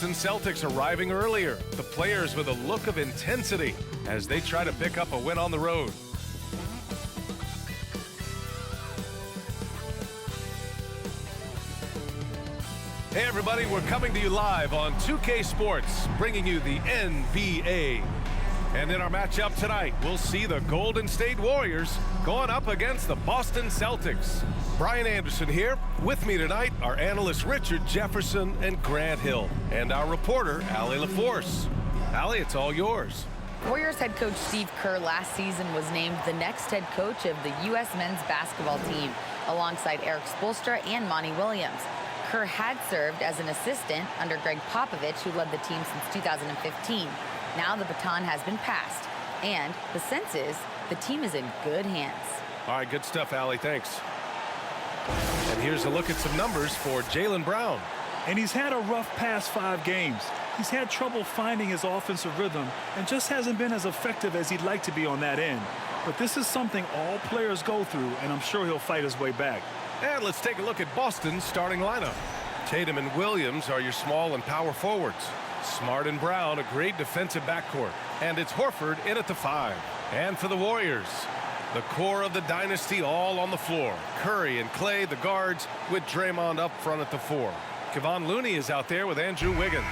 And Celtics arriving earlier, the players with a look of intensity as they try to pick up a win on the road. Hey everybody, we're coming to you live on 2K Sports, bringing you the NBA. And in our matchup tonight, we'll see the Golden State Warriors going up against the Boston Celtics. Brian Anderson here. With me tonight are analysts Richard Jefferson and Grant Hill, and our reporter, Allie LaForce. Allie, it's all yours. Warriors head coach Steve Kerr last season was named the next head coach of the U.S. men's basketball team, alongside Eric Spoelstra and Monty Williams. Kerr had served as an assistant under Greg Popovich, who led the team since 2015. Now the baton has been passed, and the sense is the team is in good hands. All right, good stuff, Allie. Thanks. And here's a look at some numbers for Jaylen Brown. And he's had a rough past 5 games. He's had trouble finding his offensive rhythm and just hasn't been as effective as he'd like to be on that end. But this is something all players go through, and I'm sure he'll fight his way back. And let's take a look at Boston's starting lineup. Tatum and Williams are your small and power forwards. Smart and Brown, a great defensive backcourt. And it's Horford in at the 5. And for the Warriors, the core of the dynasty all on the floor. Curry and Clay, the guards, with Draymond up front at the 4. Kevon Looney is out there with Andrew Wiggins.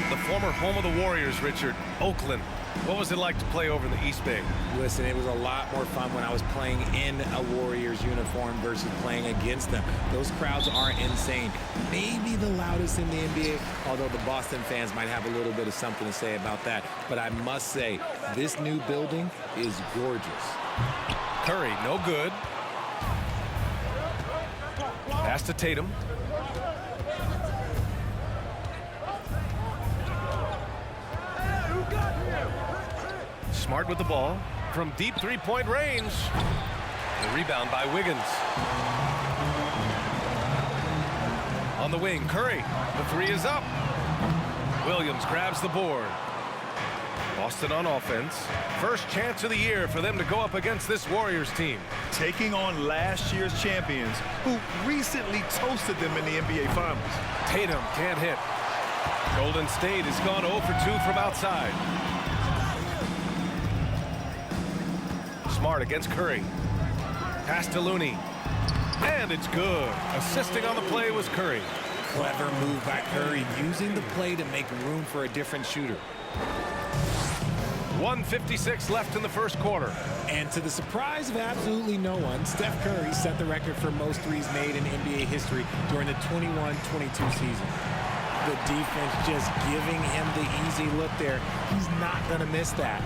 The former home of the Warriors, Richard, Oakland. What was it like to play over in the East Bay? Listen, it was a lot more fun when I was playing in a Warriors uniform versus playing against them. Those crowds are insane. Maybe the loudest in the NBA, although the Boston fans might have a little bit of something to say about that. But I must say, this new building is gorgeous. Curry, no good. Pass to Tatum. Smart with the ball from deep three-point range. The rebound by Wiggins. On the wing, Curry. The 3 is up. Williams grabs the board. Boston on offense. First chance of the year for them to go up against this Warriors team. Taking on last year's champions, who recently toasted them in the NBA Finals. Tatum can't hit. Golden State has gone 0 for 2 from outside. Smart against Curry. Pass to Looney. And it's good. Assisting on the play was Curry. Clever move by Curry, using the play to make room for a different shooter. 1:56 left in the first quarter. And to the surprise of absolutely no one, Steph Curry set the record for most threes made in NBA history during the 21-22 season. The defense just giving him the easy look there. He's not going to miss that.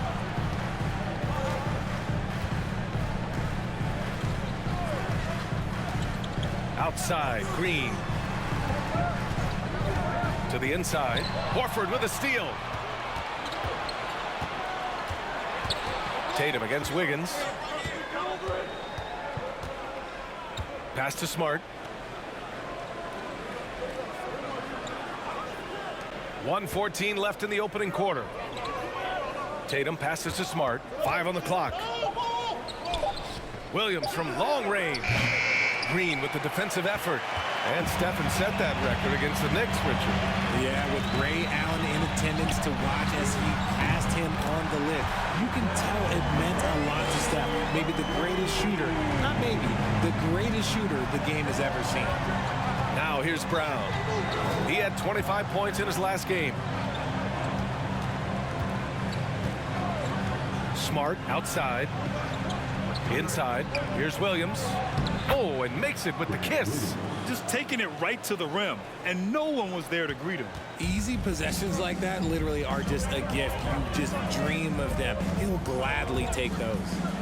Outside, Green. To the inside. Horford with a steal. Tatum against Wiggins. Pass to Smart. 1:14 left in the opening quarter. Tatum passes to Smart. 5 on the clock. Williams from long range. Green with the defensive effort. And Stephen set that record against the Knicks, Richard. Yeah, with Ray Allen in attendance to watch as he passed him on the lip. You can tell it meant a lot to Steph. Maybe the greatest shooter, not maybe, the greatest shooter the game has ever seen. Now here's Brown. He had 25 points in his last game. Smart outside. Inside. Here's Williams. Oh, and makes it with the kiss. Just taking it right to the rim, and no one was there to greet him. Easy possessions like that literally are just a gift. You just dream of them. He'll gladly take those.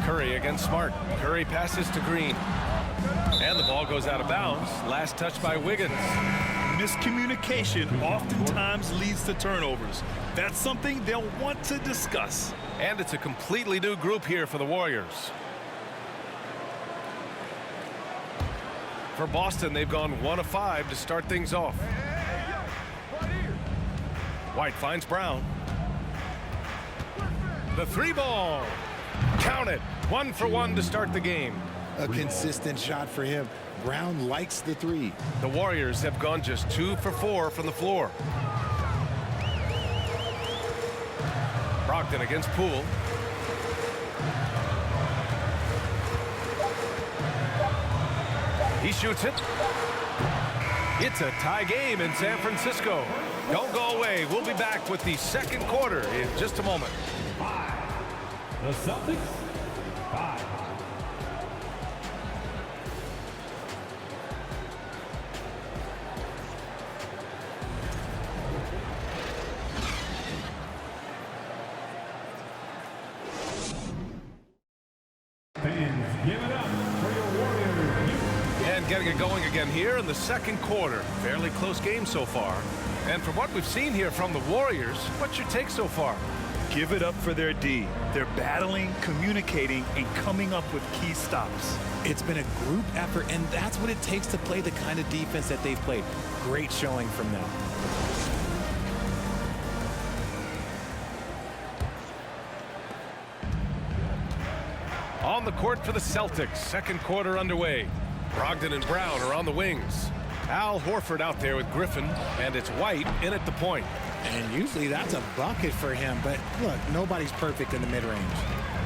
Curry against Smart. Curry passes to Green. And the ball goes out of bounds. Last touch by Wiggins. Miscommunication oftentimes leads to turnovers. That's something they'll want to discuss. And it's a completely new group here for the Warriors. For Boston, they've gone 1 of 5 to start things off. White finds Brown. The 3 ball. Count it. 1 for 1 to start the game. A consistent shot for him. Brown likes the 3. The Warriors have gone just 2 for 4 from the floor. Brogdon against Poole. He shoots it. It's a tie game in San Francisco. Don't go away. We'll be back with the second quarter in just a moment. The Celtics, 5. Fans, give it up for your Warriors. And getting it going again here in the second quarter. Fairly close game so far. And from what we've seen here from the Warriors, what's your take so far? Give it up for their D. They're battling, communicating, and coming up with key stops. It's been a group effort, and that's what it takes to play the kind of defense that they've played. Great showing from them. On the court for the Celtics, second quarter underway. Brogdon and Brown are on the wings. Al Horford out there with Griffin, and it's White in at the point. And usually that's a bucket for him, but look, nobody's perfect in the mid-range.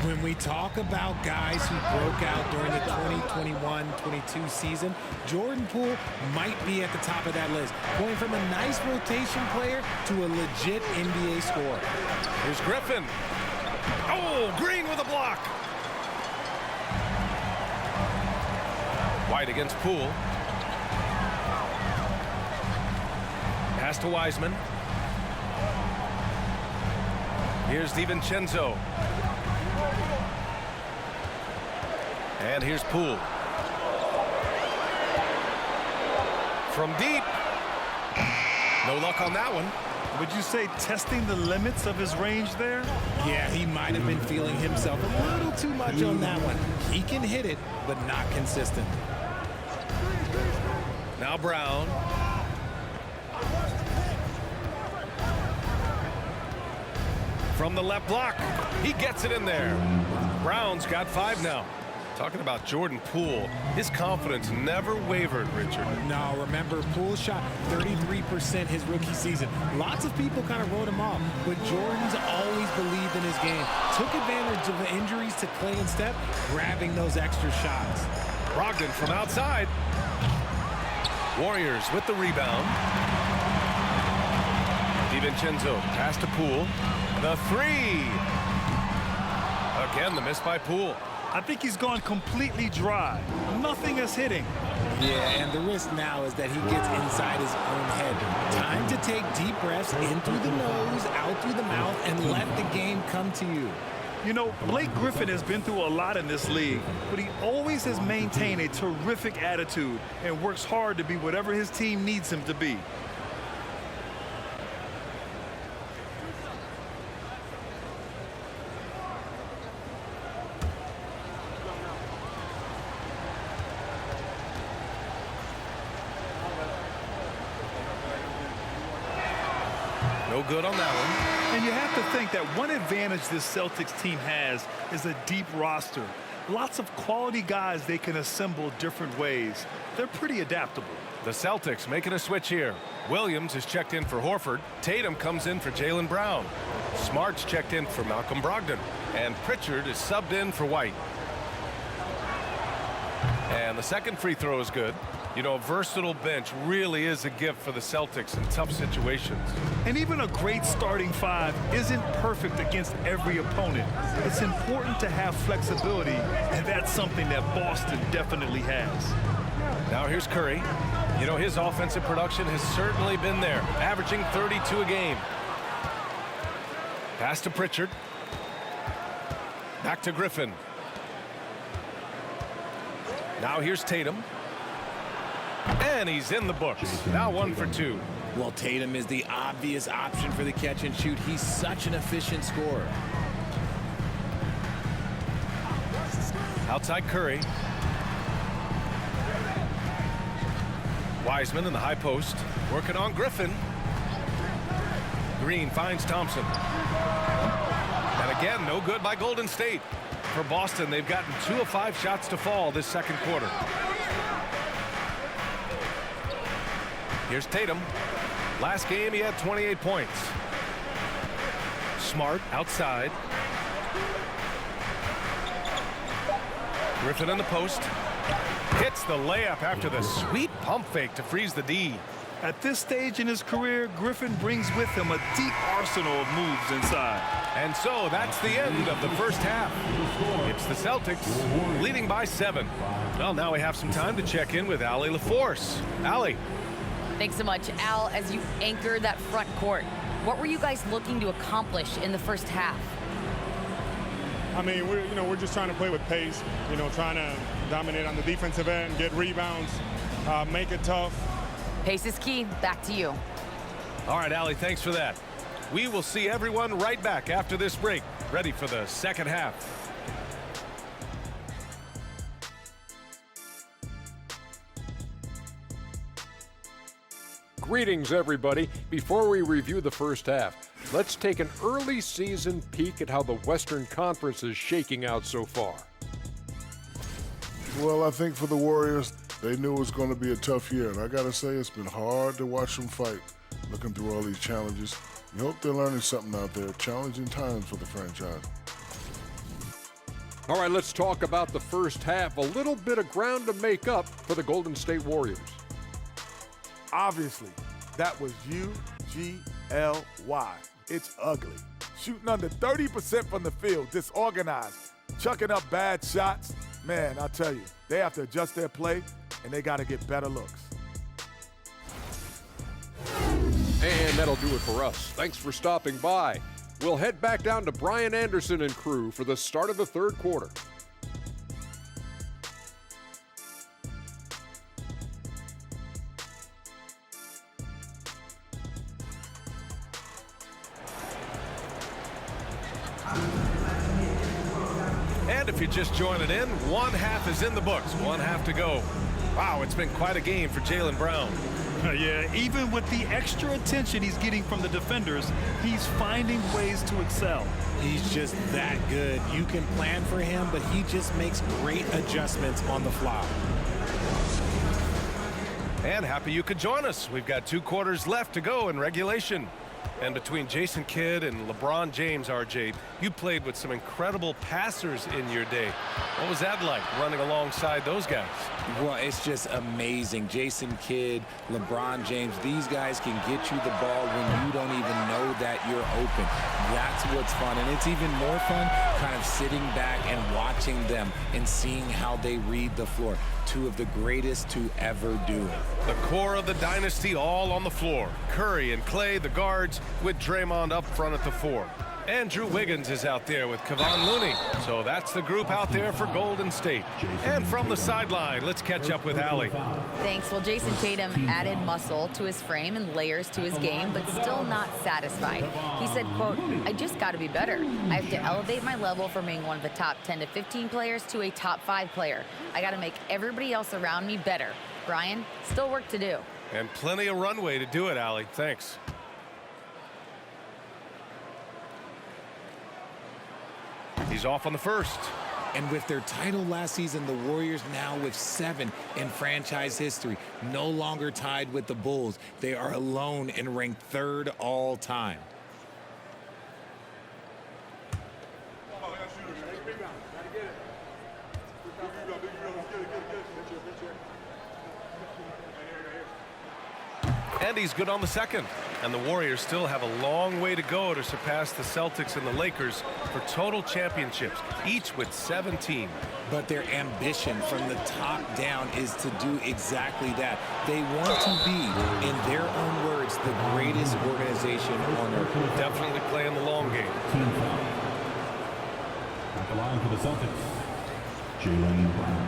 When we talk about guys who broke out during the 2021-22 season, Jordan Poole might be at the top of that list, going from a nice rotation player to a legit NBA scorer. Here's Griffin. Oh, Green with a block. White against Poole. Pass to Wiseman. Here's DiVincenzo. And here's Poole. From deep. No luck on that one. Would you say testing the limits of his range there? Yeah, he might have been feeling himself a little too much on that one. He can hit it, but not consistent. Now Brown. From the left block. He gets it in there. Brown's got 5 now. Talking about Jordan Poole, his confidence never wavered, Richard. No, remember, Poole shot 33% his rookie season. Lots of people kind of wrote him off, but Jordan's always believed in his game. Took advantage of the injuries to Clay and Steph, grabbing those extra shots. Brogdon from outside. Warriors with the rebound. DiVincenzo pass to Poole. The 3. Again, the miss by Poole. I think he's gone completely dry. Nothing is hitting. Yeah, and the risk now is that he gets inside his own head. Time to take deep breaths in through the nose, out through the mouth, and let the game come to you. You know, Blake Griffin has been through a lot in this league, but he always has maintained a terrific attitude and works hard to be whatever his team needs him to be. No good on that one. And you have to think that one advantage this Celtics team has is a deep roster. Lots of quality guys they can assemble different ways. They're pretty adaptable. The Celtics making a switch here. Williams is checked in for Horford. Tatum comes in for Jaylen Brown. Smart's checked in for Malcolm Brogdon. And Pritchard is subbed in for White. And the second free throw is good. You know, a versatile bench really is a gift for the Celtics in tough situations. And even a great starting 5 isn't perfect against every opponent. It's important to have flexibility, and that's something that Boston definitely has. Now here's Curry. You know, his offensive production has certainly been there, averaging 32 a game. Pass to Pritchard. Back to Griffin. Now here's Tatum. And he's in the books. Now 1 for 2. Well, Tatum is the obvious option for the catch and shoot. He's such an efficient scorer. Outside Curry. Wiseman in the high post. Working on Griffin. Green finds Thompson. And again, no good by Golden State. For Boston, they've gotten 2 of 5 shots to fall this second quarter. Here's Tatum. Last game, he had 28 points. Smart outside. Griffin in the post. Hits the layup after the sweet pump fake to freeze the D. At this stage in his career, Griffin brings with him a deep arsenal of moves inside. And so that's the end of the first half. It's the Celtics leading by 7. Well, now we have some time to check in with Allie LaForce. Allie. Thanks so much, Al. As you anchor that front court, what were you guys looking to accomplish in the first half? I mean, we're just trying to play with pace, trying to dominate on the defensive end, get rebounds, make it tough. Pace is key. Back to you. All right, Allie, thanks for that. We will see everyone right back after this break, ready for the second half. Greetings, everybody. Before we review the first half, let's take an early season peek at how the Western Conference is shaking out so far. Well, I think for the Warriors, they knew it was going to be a tough year. And I got to say, it's been hard to watch them fight, looking through all these challenges. We hope they're learning something out there. Challenging times for the franchise. All right, let's talk about the first half. A little bit of ground to make up for the Golden State Warriors. Obviously, that was UGLY. It's ugly. Shooting under 30% from the field, disorganized, chucking up bad shots. Man, I tell you, they have to adjust their play, and they got to get better looks. And that'll do it for us. Thanks for stopping by. We'll head back down to Brian Anderson and crew for the start of the third quarter. And if you're just joining in, one half is in the books, one half to go. Wow, it's been quite a game for Jaylen Brown. Yeah, even with the extra attention he's getting from the defenders, he's finding ways to excel. He's just that good. You can plan for him, but he just makes great adjustments on the fly. And happy you could join us. We've got 2 quarters left to go in regulation. And between Jason Kidd and LeBron James, RJ, you played with some incredible passers in your day. What was that like, running alongside those guys? Well, it's just amazing. Jason Kidd, LeBron James, these guys can get you the ball when you don't even know that you're open. That's what's fun. And it's even more fun kind of sitting back and watching them and seeing how they read the floor. 2 of the greatest to ever do it. The core of the dynasty all on the floor. Curry and Clay, the guards, with Draymond up front at the 4. Andrew Wiggins is out there with Kevon Looney. So that's the group out there for Golden State. And from the sideline, let's catch up with Allie. Thanks. Well, Jason Tatum added muscle to his frame and layers to his game, but still not satisfied. He said, quote, "I just got to be better. I have to elevate my level from being one of the top 10 to 15 players to a top 5 player. I got to make everybody else around me better." Brian, still work to do. And plenty of runway to do it, Allie. Thanks. He's off on the first. And with their title last season, the Warriors now with 7 in franchise history, no longer tied with the Bulls. They are alone and ranked 3rd all time. And he's good on the second. And the Warriors still have a long way to go to surpass the Celtics and the Lakers for total championships, each with 17. But their ambition from the top down is to do exactly that. They want to be, in their own words, the greatest organization on earth. Definitely playing the long game. Team foul. At the line for the Celtics, Jaylen Brown.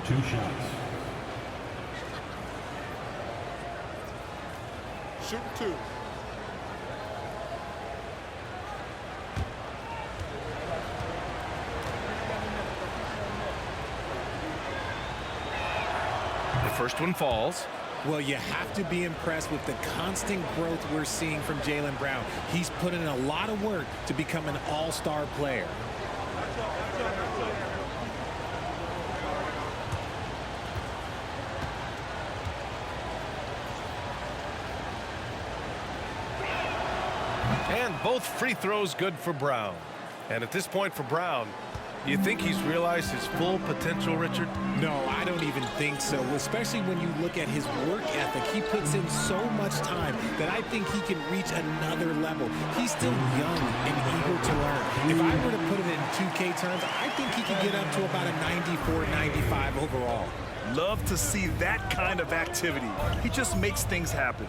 2 shots. Shoot 2. The first one falls. Well, you have to be impressed with the constant growth we're seeing from Jaylen Brown. He's put in a lot of work to become an all-star player. And both free throws good for Brown. And at this point for Brown, do you think he's realized his full potential, Richard? No, I don't even think so, especially when you look at his work ethic. He puts in so much time that I think he can reach another level. He's still young and eager to learn. If I were to put it in 2K terms, I think he could get up to about a 94, 95 overall. Love to see that kind of activity. He just makes things happen.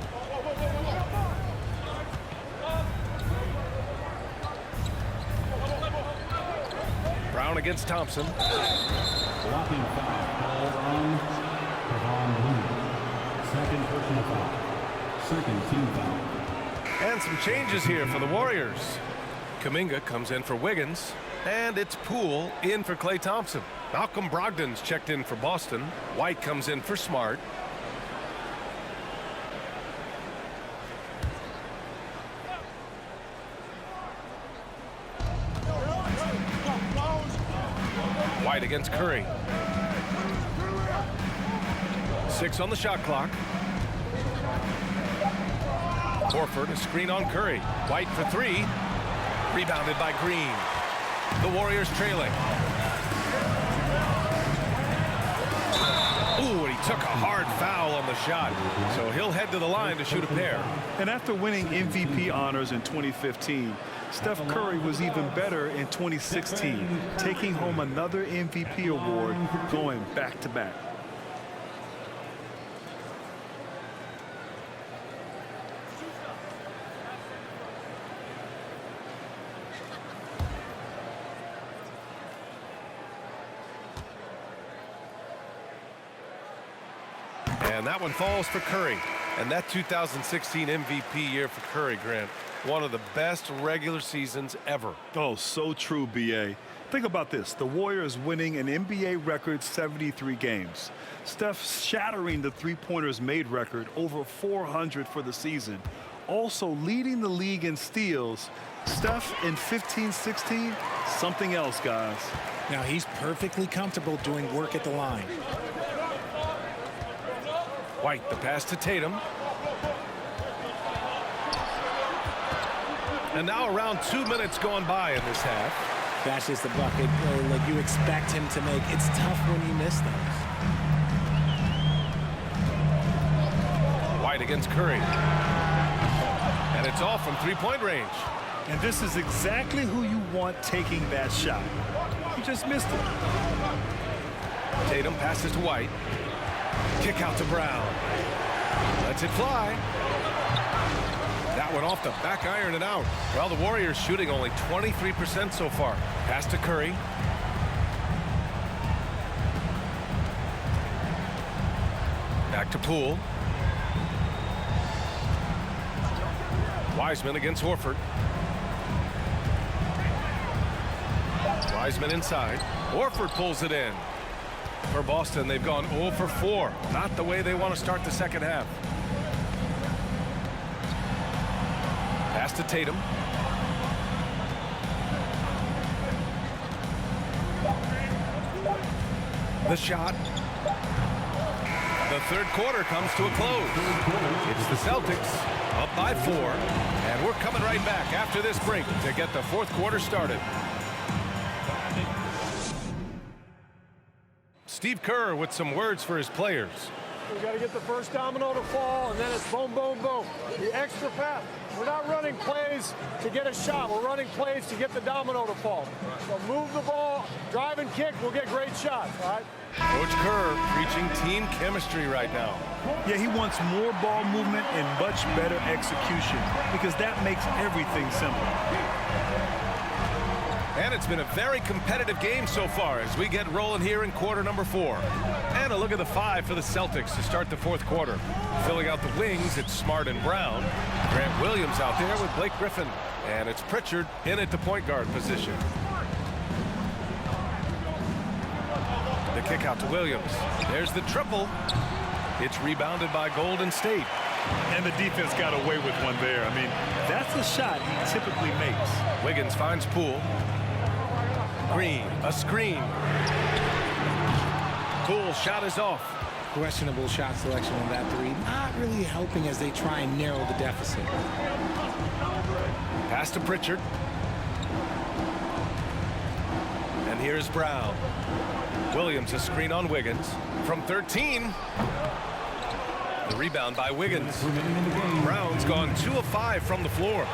Brown against Thompson. Blocking foul called on Kevon Looney. Second personal foul. Second team foul. And some changes here for the Warriors. Kuminga comes in for Wiggins. And it's Poole in for Klay Thompson. Malcolm Brogdon's checked in for Boston. White comes in for Smart. White against Curry. 6 on the shot clock. Horford, a screen on Curry. White for 3. Rebounded by Green. The Warriors trailing. Ooh, and he took a hard foul on the shot. So he'll head to the line to shoot a pair. And after winning MVP honors in 2015, Steph Curry was even better in 2016, taking home another MVP award, going back-to-back. And that one falls for Curry. And that 2016 MVP year for Curry, Grant, one of the best regular seasons ever. Oh, so true, B.A. Think about this. The Warriors winning an NBA record 73 games. Steph shattering the three-pointers made record, over 400 for the season. Also leading the league in steals. Steph in 15-16, something else, guys. Now he's perfectly comfortable doing work at the line. White, the pass to Tatum. And now around 2 minutes gone by in this half. That's just the bucket like you expect him to make. It's tough when you miss those. White against Curry. And it's off from three-point range. And this is exactly who you want taking that shot. He just missed it. Tatum passes to White. Kick out to Brown. Lets it fly. That one off the back iron and out. Well, the Warriors shooting only 23% so far. Pass to Curry. Back to Poole. Wiseman against Horford. Wiseman inside. Horford pulls it in. For Boston, they've gone 0 for 4. Not the way they want to start the second half. Pass to Tatum. The shot. The third quarter comes to a close. It's the Celtics up by 4. And we're coming right back after this break to get the fourth quarter started. Steve Kerr with some words for his players. We got to get the first domino to fall, and then it's boom, boom, boom. The extra pass. We're not running plays to get a shot. We're running plays to get the domino to fall. So move the ball, drive and kick, we'll get great shots, all right? Coach Kerr preaching team chemistry right now. Yeah, he wants more ball movement and much better execution because that makes everything simple. And it's been a very competitive game so far as we get rolling here in quarter number 4. And a look at the 5 for the Celtics to start the fourth quarter. Filling out the wings, it's Smart and Brown. Grant Williams out there with Blake Griffin. And it's Pritchard in at the point guard position. The kick out to Williams. There's the triple. It's rebounded by Golden State. And the defense got away with one there. I mean, that's a shot he typically makes. Wiggins finds Poole. Green, a screen. Poole shot is off. Questionable shot selection on that three. Not really helping as they try and narrow the deficit. Pass to Pritchard. And here's Brown. Williams a screen on Wiggins. From 13. The rebound by Wiggins. Brown's gone 2 of 5 from the floor.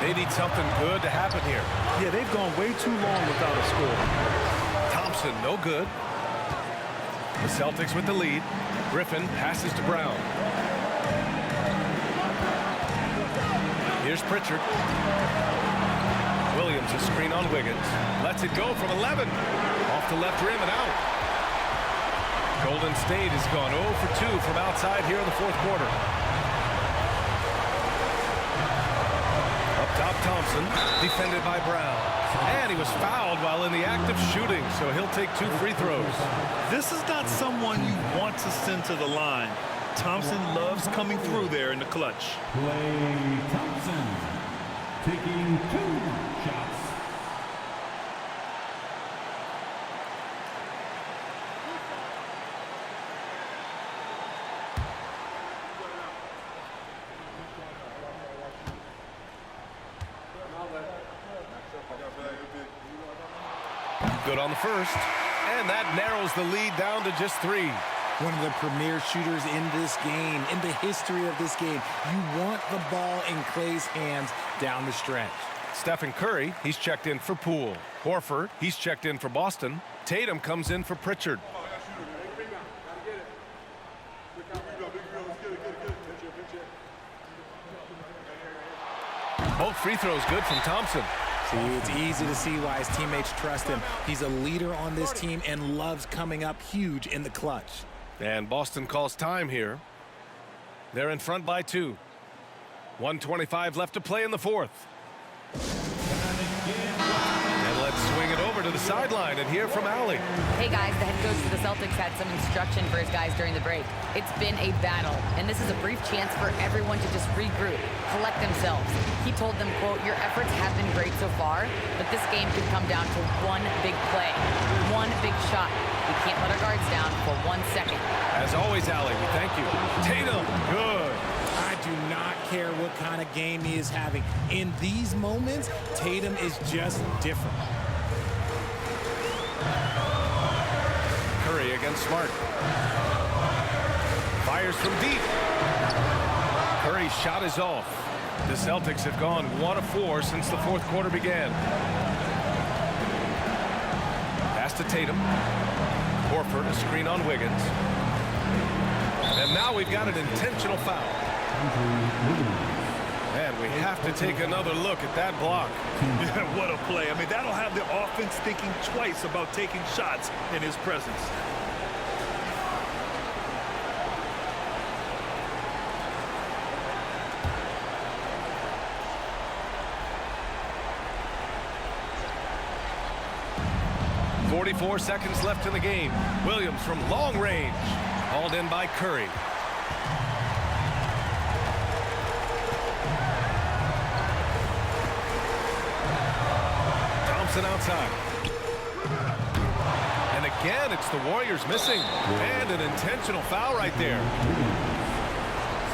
They need something good to happen here. Yeah, they've gone way too long without a score. Thompson, no good. The Celtics with the lead. Griffin passes to Brown. Here's Pritchard. Williams a screen on Wiggins. Lets it go from 11. Off the left rim and out. Golden State has gone 0 for 2 from outside here in the fourth quarter. Up top, Thompson, defended by Brown. And he was fouled while in the act of shooting, so he'll take 2 free throws. This is not someone you want to send to the line. Thompson loves coming through there in the clutch. Klay Thompson taking 2 shots. Good on the first, and that narrows the lead down to just 3. One of the premier shooters in this game, in the history of this game. You want the ball in Klay's hands down the stretch. Stephen Curry, he's checked in for Poole. Horford, he's checked in for Boston. Tatum comes in for Pritchard. Both free throws good from Thompson. See, it's easy to see why his teammates trust him. He's a leader on this team and loves coming up huge in the clutch. And Boston calls time here. They're in front by 2. 1:25 left to play in the fourth. And let's swing it over to the sideline and hear from Allie. Hey guys, the head coach of the Celtics had some instruction for his guys during the break. It's been a battle, and this is a brief chance for everyone to just regroup, collect themselves. He told them, quote, "Your efforts have been great so far, but this game could come down to one big play, one big shot. We can't let our guards down for 1 second." As always, Allie, we thank you. Tatum, good. I do not care what kind of game he is having. In these moments, Tatum is just different. Curry against Smart. Fires from deep. Curry's shot is off. The Celtics have gone 1 of 4 since the fourth quarter began. Pass to Tatum. Horford, a screen on Wiggins. And now we've got an intentional foul. And we have to take another look at that block. Yeah, what a play. I mean, that'll have the offense thinking twice about taking shots in his presence. .44 seconds left in the game. Williams from long range. Hauled in by Curry. Thompson outside. And again, it's the Warriors missing. And an intentional foul right there.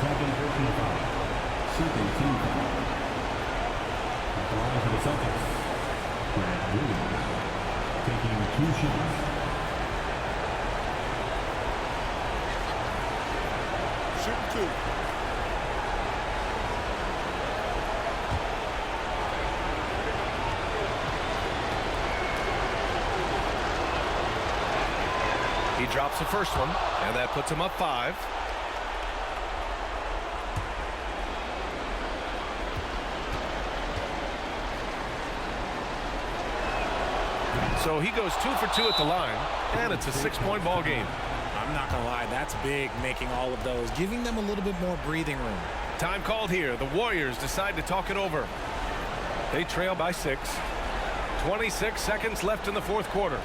Second personal foul. Second team foul. At the line for the Celtics, Grant Williams taking 2 shots. Shooting 2. He drops the first one, and that puts him up 5. So he goes 2 for 2 at the line, and it's a 6-point ball game. I'm not going to lie, that's big, making all of those, giving them a little bit more breathing room. Time called here. The Warriors decide to talk it over. They trail by 6. 26 seconds left in the fourth quarter.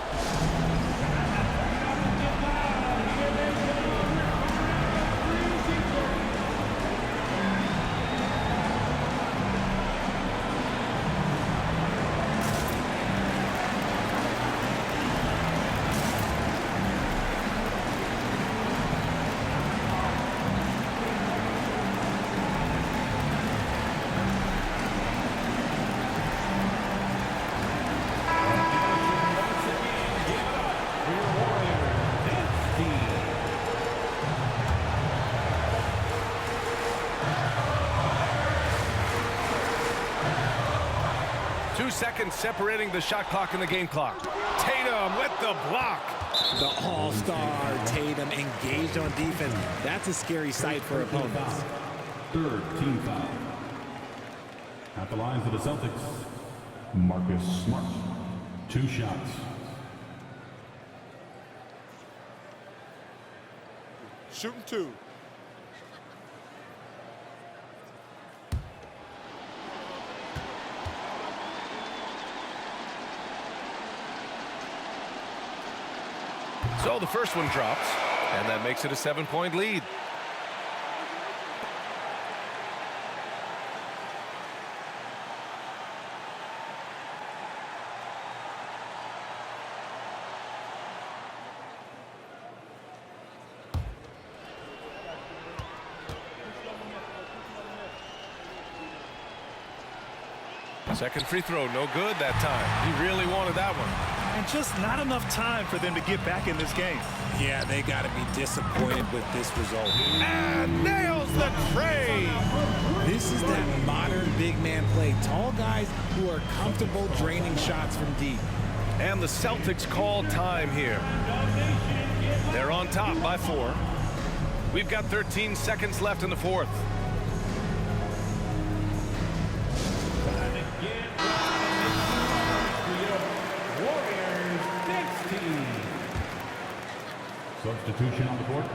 2 seconds separating the shot clock and the game clock. Tatum with the block. The all-star Tatum engaged on defense. That's a scary sight for opponents. Third team foul. At the line for the Celtics, Marcus Smart. 2 shots. Shooting 2. So the first one drops, and that makes it a 7-point lead. Second free throw, no good that time. He really wanted that one. And just not enough time for them to get back in this game. Yeah, they got to be disappointed with this result. And nails the tray. This is that modern big man play. Tall guys who are comfortable draining shots from deep. And the Celtics call time here. They're on top by 4. We've got 13 seconds left in the fourth. Substitution on the court.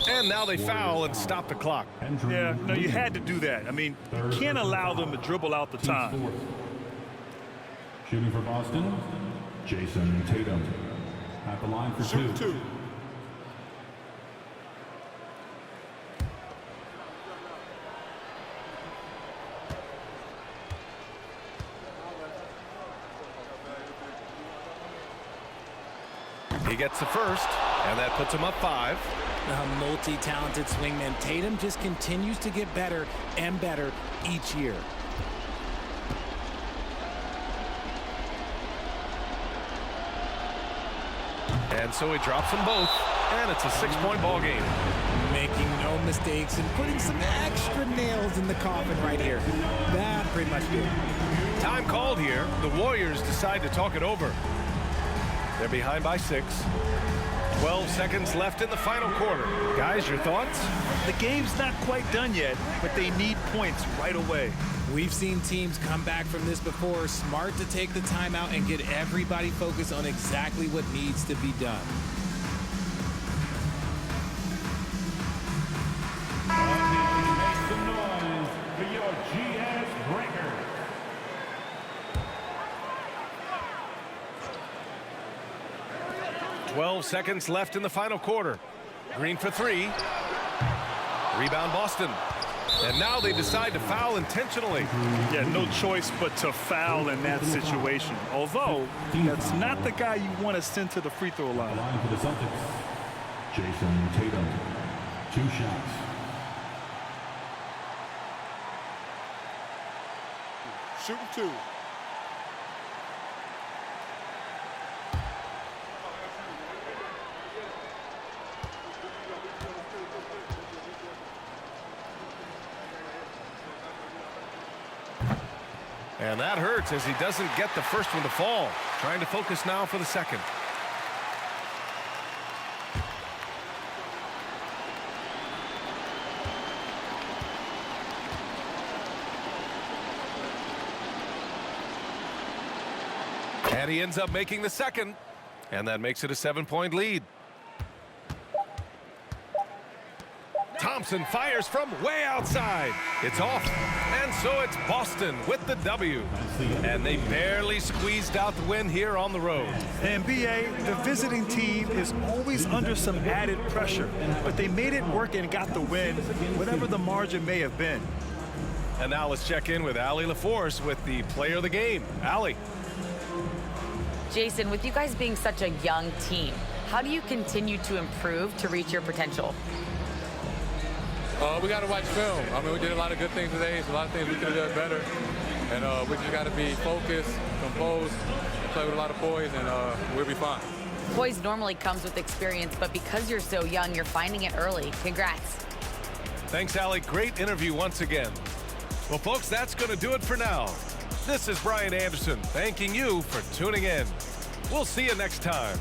And now they foul and stop the clock. Yeah, no, you had to do that. I mean, you can't allow them to dribble out the time. Shooting for Boston, Jason Tatum. At the line for 2. He gets the first, and that puts him up 5. A multi-talented swingman. Tatum just continues to get better and better each year. And so he drops them both, and it's a 6-point ball game. Making no mistakes and putting some extra nails in the coffin right here. That pretty much did it. Time called here. The Warriors decide to talk it over. They're behind by 6. 12 seconds left in the final quarter. Guys, your thoughts? The game's not quite done yet, but they need points right away. We've seen teams come back from this before. Smart to take the timeout and get everybody focused on exactly what needs to be done. Make some noise for your GS Breaker. Twelve seconds left in the final quarter. Green for 3. Rebound Boston. And now they decide to foul intentionally. Yeah, no choice but to foul in that situation. Although, that's not the guy you want to send to the free throw line. Line for the Celtics, Jason Tatum. 2 shots. Shooting 2. And that hurts as he doesn't get the first one to fall. Trying to focus now for the second. And he ends up making the second. And that makes it a 7-point lead. Thompson fires from way outside. It's off. And so it's Boston with the W. And they barely squeezed out the win here on the road. And BA, the visiting team is always under some added pressure, but they made it work and got the win, whatever the margin may have been. And now let's check in with Allie LaForce with the player of the game. Allie. Jason, with you guys being such a young team, how do you continue to improve to reach your potential? We got to watch film. I mean, we did a lot of good things today. So a lot of things we could have done better. And we just got to be focused, composed, play with a lot of poise, and we'll be fine. Poise normally comes with experience, but because you're so young, you're finding it early. Congrats. Thanks, Allie. Great interview once again. Well, folks, that's going to do it for now. This is Brian Anderson thanking you for tuning in. We'll see you next time.